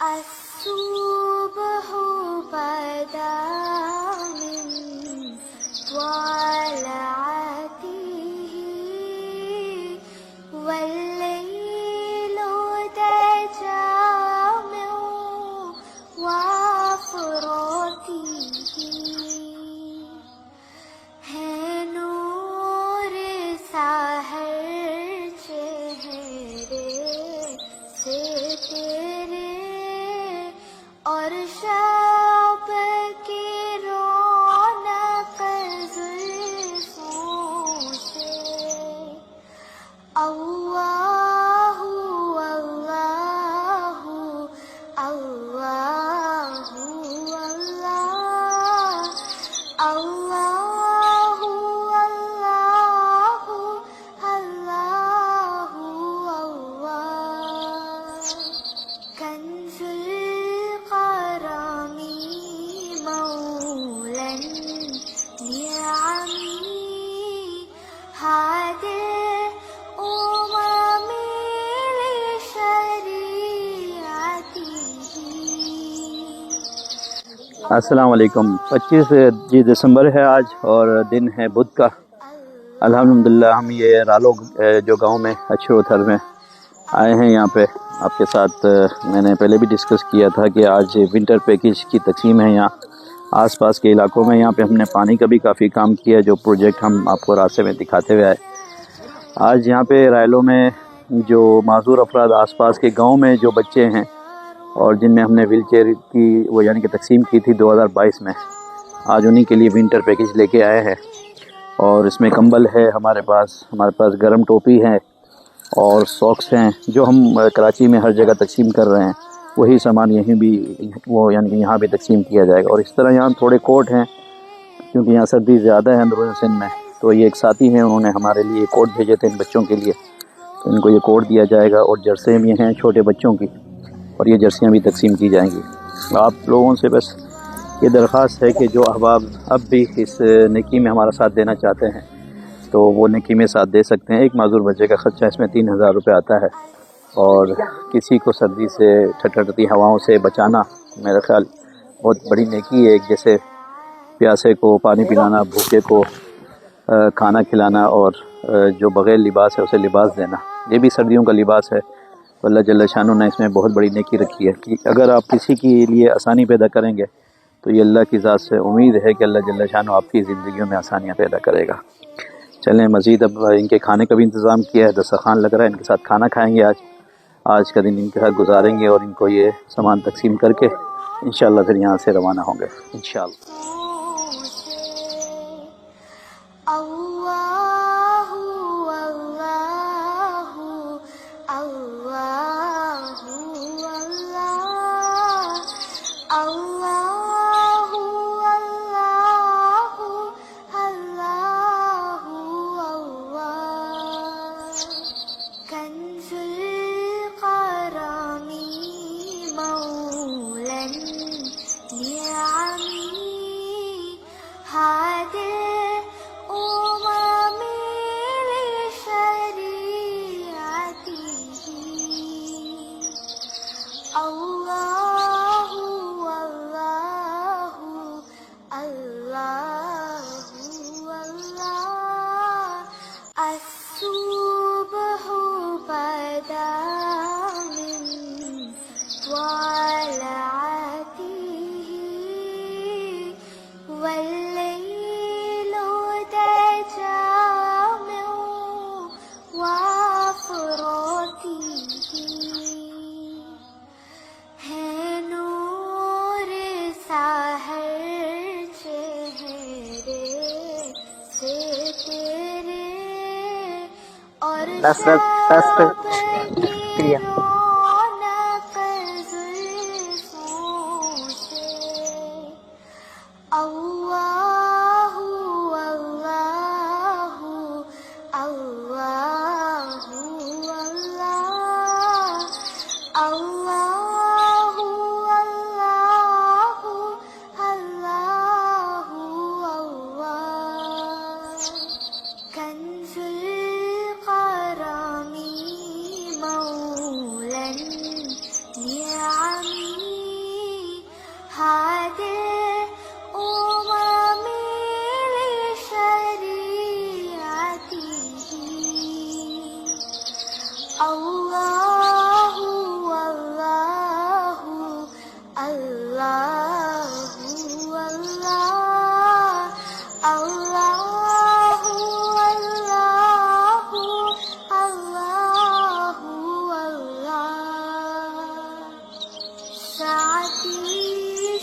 الصبح بدا من طلعته والليل دجى من وفرته है नूर साहर चेहरे से तेरे और शब की रौनक जुल्फों से अल्लाहु अल्लाहु अल्लाहु अल्लाह अल्लाहु अल्लाहु अल्लाहु अल्लाह कंजुल करमी मौलन निअमी हादिर उममी लिशरीअतिही। अस्सलाम वालेकुम। 25 दिसंबर है आज और दिन है बुध का। अल्हम्दुलिल्लाह हम ये रालो जो गांव में अछरोथर में आए हैं। यहाँ पे आपके साथ मैंने पहले भी डिस्कस किया था कि आज विंटर पैकेज की तकसीम है यहाँ आसपास के इलाकों में। यहाँ पे हमने पानी का भी काफ़ी काम किया, जो प्रोजेक्ट हम आपको रास्ते में दिखाते हुए आए। आज यहाँ पे रायलो में जो माजूर अफराद आसपास के गाँव में जो बच्चे हैं और जिनमें हमने व्हील चेयर की वो यानी कि तकसीम की थी 2022 में, आज उन्हीं के लिए विंटर पैकेज लेके आए हैं। और इसमें कंबल है हमारे पास गर्म टोपी है और सॉक्स हैं, जो हम कराची में हर जगह तकसीम कर रहे हैं वही सामान यहीं भी वो यानी कि यहाँ भी तकसीम किया जाएगा। और इस तरह यहाँ थोड़े कोट हैं क्योंकि यहाँ सर्दी ज़्यादा है अंदरूनी सिंध में, तो ये एक साथी हैं उन्होंने हमारे लिए कोट भेजे थे इन बच्चों के लिए, तो इनको ये कोट दिया जाएगा। और जर्सियाँ भी हैं छोटे बच्चों की और ये जर्सियाँ भी तकसीम की जाएंगी। आप लोगों से बस ये दरख्वास्त है कि जो अहबाब अब भी इस नेकी में हमारा साथ देना चाहते हैं तो वो नेकी में साथ दे सकते हैं। एक माजूर बच्चे का ख़र्चा इसमें 3000 रुपये आता है। और किसी को सर्दी से ठठरती हवाओं से बचाना मेरा ख्याल बहुत बड़ी नेकी है। एक जैसे प्यासे को पानी पिलाना, भूखे को खाना खिलाना और जो बग़ैर लिबास है उसे लिबास देना, ये भी सर्दियों का लिबास है। तो अल्लाह जल्ल शानो ने इसमें बहुत बड़ी नेकी रखी है कि अगर आप किसी के लिए आसानी पैदा करेंगे तो ये अल्लाह की ज़ात से उम्मीद है कि अल्लाह जल्ल शानो आपकी ज़िंदगियों में आसानियाँ पैदा करेगा। चलें मज़ीद अब इनके खाने का भी इंतज़ाम किया है, दस्तरखान लग रहा है, इनके साथ खाना खाएँगे। आज का दिन इनके साथ गुजारेंगे और इनको ये सामान तकसीम करके इंशाअल्लाह फिर यहाँ से रवाना होंगे इंशाअल्लाह। अल्लाहु अल्लाहु अल्लाहु अल्लाह अल्लाहु अल्लाहु अल्लाह कंजुल करमी मौलन निअमी हादिर उममी लिशरीअतिही अल्लाहु अल्लाहु अल्लाहु अल्लाह الصبح بدا من طلعته والليل دجى من وفرته है नूर साहर चेहरे से तेरे और शब की रौनक जुल्फों से अल्लाहु अल्लाहु अल्लाहु अल्लाह अल्लाहु अल्लाहु अल्लाहु अल्लाह कंजुल करमी मौलन عادل لشريعته الله والله الله والله الله والله الله والله سعتي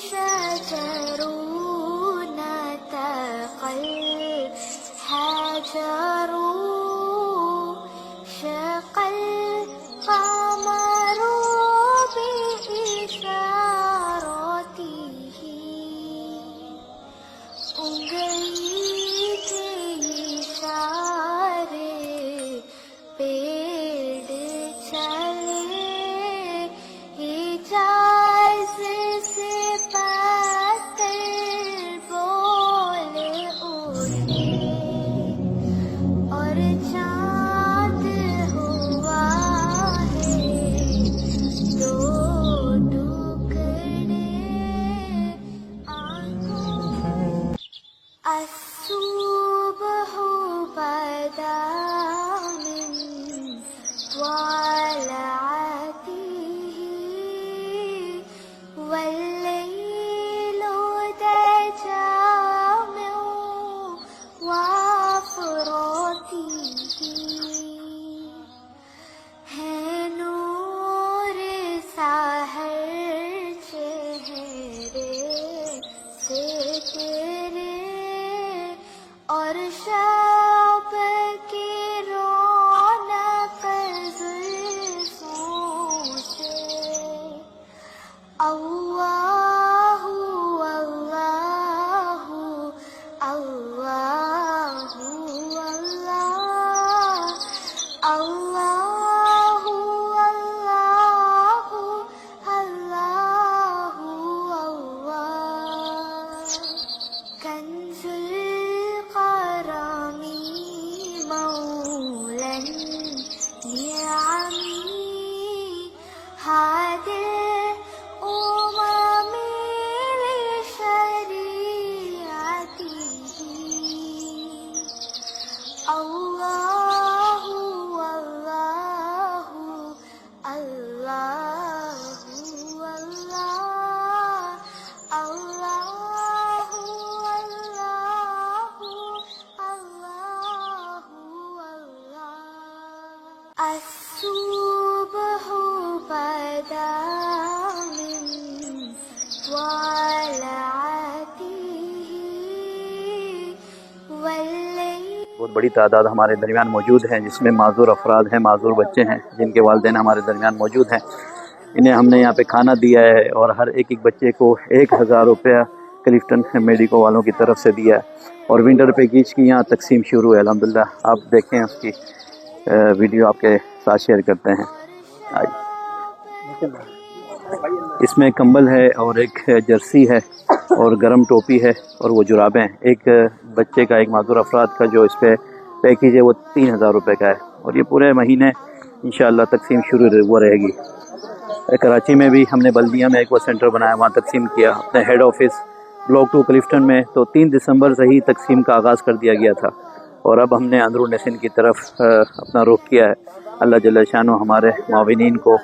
شجر نتقى الحجر شق القمر بإشارته उंगली के इशारे पेड़ चले हिजाज से पत्थर बोले उठे और चाँद हुआ है दो टुकड़े आंखों الصبح بدا من طلعته والليل دجى من وفراته है नूर साहर चेहरे से तेरे और शब की रौनक जुल्फों से अल्लाहु अल्लाहु अल्लाहु अल्लाह अल्लाहु अल्लाहु अल्लाहु अल्लाह कंजुल करमी मौलन नियामी हादिल उमामी लिशरीअतिही अल्लाहु अल्लाहु अल्लाहु अल्लाह अल्लाहु अल्लाहु अल्लाहु अल्लाह الصبح بدا من طلعته والليل बहुत बड़ी तादाद हमारे दरमियान मौजूद है, जिसमें माजूर अफराद हैं, माजूर बच्चे हैं जिनके वालिदैन हमारे दरमियान मौजूद हैं। इन्हें हमने यहाँ पे खाना दिया है और हर एक एक बच्चे को 1000 रुपया क्लिफ्टन मेडिको वालों की तरफ से दिया है और विंटर पैकेज की यहाँ तकसीम शुरू है। अल्हम्दुलिल्लाह, आप देखें, उसकी वीडियो आपके साथ शेयर करते हैं। इसमें कंबल है और एक जर्सी है और गर्म टोपी है और वो जुराबें हैं। एक बच्चे का, एक माजूर अफराद का जो इस पर पैकेज है वो 3000 रुपये का है और ये पूरे महीने इंशाअल्लाह तकसीम शुरू वो रहेगी। कराची में भी हमने बल्दिया में एक वो सेंटर बनाया, वहाँ तकसीम किया अपने हेड ऑफिस ब्लॉक 2 क्लिफ्टन में। तो 3 दिसंबर से ही तकसीम का आगाज़ कर दिया गया था और अब हमने अंदरून सिंध की तरफ अपना रुख किया है। अल्लाह जल्ल शानो हमारे माविनीन को,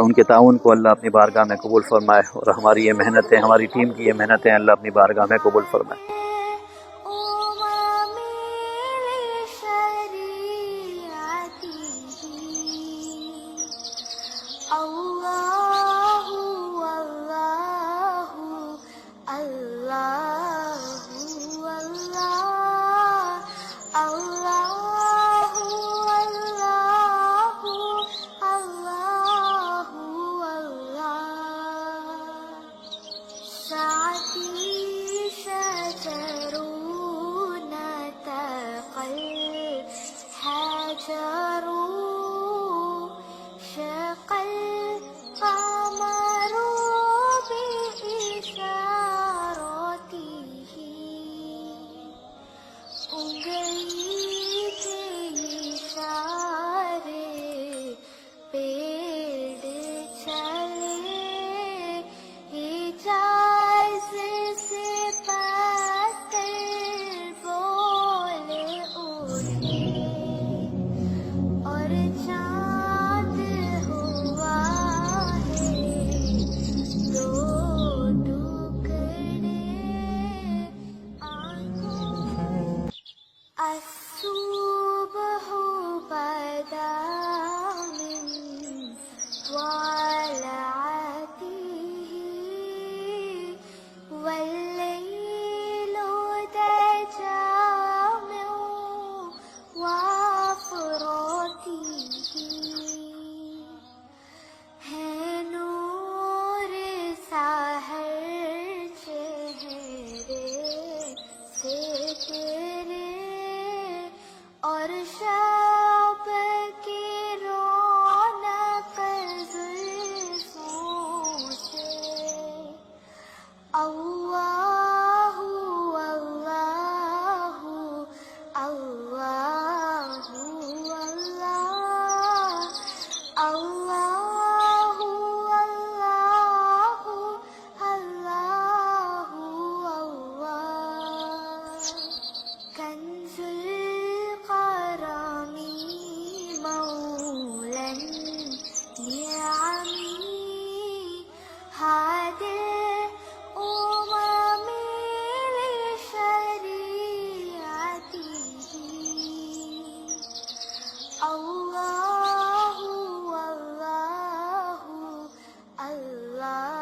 उनके ताउन को अल्लाह अपनी बारगाह में कबूल फरमाए और हमारी ये मेहनतें, हमारी टीम की ये मेहनतें अल्लाह अपनी बारगाह में कबूल फरमाए। अल्लाहु अल्लाहु अल्लाहु अल्लाह अल्लाहु अल्लाहु अल्लाहु अल्लाह साथी शजरून तक़ल हजरू शक़ल कमरू बिइशारतिही उंगली के इशारे पेड़ चले हिजाज अल्लाह